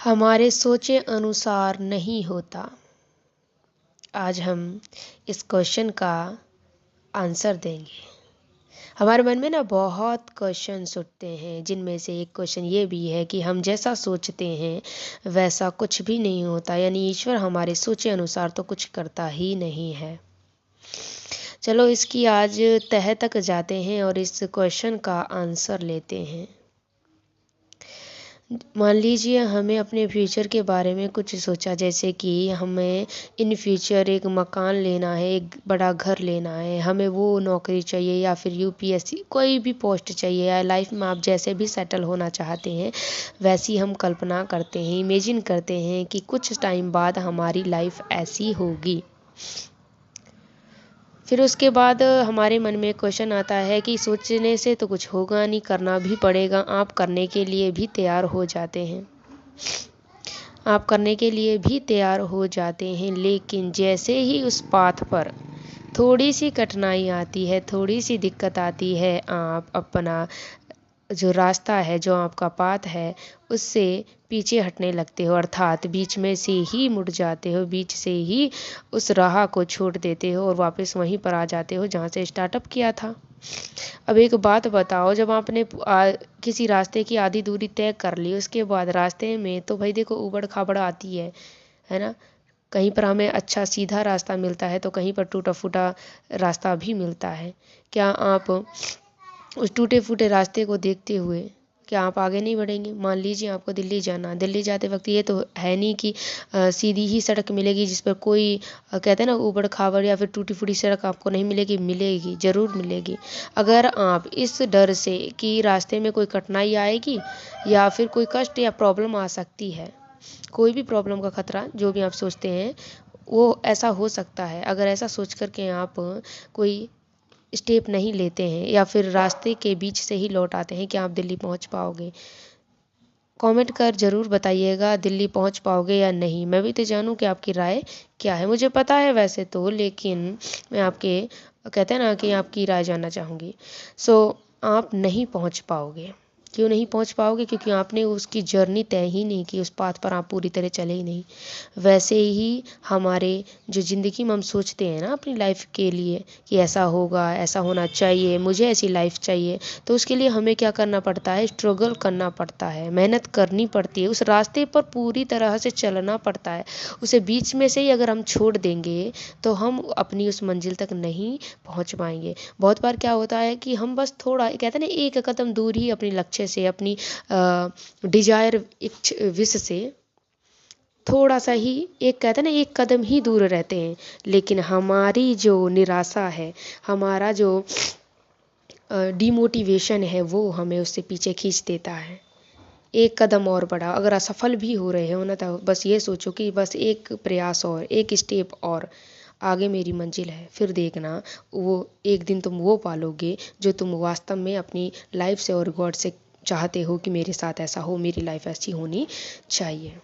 हमारे सोचे अनुसार नहीं होता। आज हम इस क्वेश्चन का आंसर देंगे। हमारे मन में ना बहुत क्वेश्चंस उठते हैं, जिनमें से एक क्वेश्चन ये भी है कि हम जैसा सोचते हैं वैसा कुछ भी नहीं होता, यानी ईश्वर हमारे सोचे अनुसार तो कुछ करता ही नहीं है। चलो इसकी आज तह तक जाते हैं और इस क्वेश्चन का आंसर लेते हैं। मान लीजिए हमें अपने फ्यूचर के बारे में कुछ सोचा, जैसे कि हमें इन फ्यूचर एक मकान लेना है, एक बड़ा घर लेना है, हमें वो नौकरी चाहिए या फिर यूपीएससी कोई भी पोस्ट चाहिए, या लाइफ में आप जैसे भी सेटल होना चाहते हैं वैसी हम कल्पना करते हैं, इमेजिन करते हैं कि कुछ टाइम बाद हमारी लाइफ ऐसी होगी। फिर उसके बाद हमारे मन में क्वेश्चन आता है कि सोचने से तो कुछ होगा नहीं, करना भी पड़ेगा। आप करने के लिए भी तैयार हो जाते हैं, आप करने के लिए भी तैयार हो जाते हैं, लेकिन जैसे ही उस पाथ पर थोड़ी सी कठिनाई आती है, थोड़ी सी दिक्कत आती है, आप अपना जो रास्ता है, जो आपका पाथ है, उससे पीछे हटने लगते हो, अर्थात बीच में से ही मुड़ जाते हो, बीच से ही उस राह को छोड़ देते हो और वापस वहीं पर आ जाते हो जहाँ से स्टार्टअप किया था। अब एक बात बताओ, जब आपने किसी रास्ते की आधी दूरी तय कर ली, उसके बाद रास्ते में तो भाई देखो ऊबड़ खाबड़ आती है ना। कहीं पर हमें अच्छा सीधा रास्ता मिलता है तो कहीं पर टूटा फूटा रास्ता भी मिलता है। क्या आप उस टूटे फूटे रास्ते को देखते हुए क्या आप आगे नहीं बढ़ेंगे? मान लीजिए आपको दिल्ली जाना, दिल्ली जाते वक्त ये तो है नहीं कि सीधी ही सड़क मिलेगी जिस पर कोई कहते हैं ना ऊबड़ खाबड़ या फिर टूटी फूटी सड़क आपको नहीं मिलेगी। मिलेगी, ज़रूर मिलेगी। अगर आप इस डर से कि रास्ते में कोई कठिनाई आएगी या फिर कोई कष्ट या प्रॉब्लम आ सकती है, कोई भी प्रॉब्लम का खतरा जो भी आप सोचते हैं वो ऐसा हो सकता है, अगर ऐसा सोच कर के आप कोई स्टेप नहीं लेते हैं या फिर रास्ते के बीच से ही लौट आते हैं, क्या आप दिल्ली पहुंच पाओगे? कमेंट कर ज़रूर बताइएगा, दिल्ली पहुंच पाओगे या नहीं। मैं भी तो जानूं कि आपकी राय क्या है। मुझे पता है वैसे तो, लेकिन मैं आपके कहते हैं ना कि आपकी राय जानना चाहूँगी। आप नहीं पहुंच पाओगे। क्यों नहीं पहुंच पाओगे? क्योंकि आपने उसकी जर्नी तय ही नहीं की, उस पाथ पर आप पूरी तरह चले ही नहीं। वैसे ही हमारे जो ज़िंदगी में हम सोचते हैं ना अपनी लाइफ के लिए कि ऐसा होगा, ऐसा होना चाहिए, मुझे ऐसी लाइफ चाहिए, तो उसके लिए हमें क्या करना पड़ता है? स्ट्रगल करना पड़ता है, मेहनत करनी पड़ती है, उस रास्ते पर पूरी तरह से चलना पड़ता है। उसे बीच में से ही अगर हम छोड़ देंगे तो हम अपनी उस मंजिल तक नहीं पहुंच पाएंगे। बहुत बार क्या होता है कि हम बस थोड़ा कहते हैं ना एक कदम दूर ही अपने लक्ष्य से, अपनी डिजायर विश से थोड़ा सा ही एक कहते हैं ना एक कदम ही दूर रहते हैं, लेकिन हमारी जो निराशा है, हमारा जो डिमोटिवेशन है, वो हमें उससे पीछे खींच देता है। एक कदम और बढ़ाओ, अगर असफल भी हो रहे हो ना तो बस ये सोचो कि बस एक प्रयास और, एक स्टेप और आगे मेरी मंजिल है। फिर देखना वो एक दिन तुम वो पालोगे जो तुम वास्तव में अपनी लाइफ से और गॉड से चाहते हो कि मेरे साथ ऐसा हो, मेरी लाइफ ऐसी होनी चाहिए।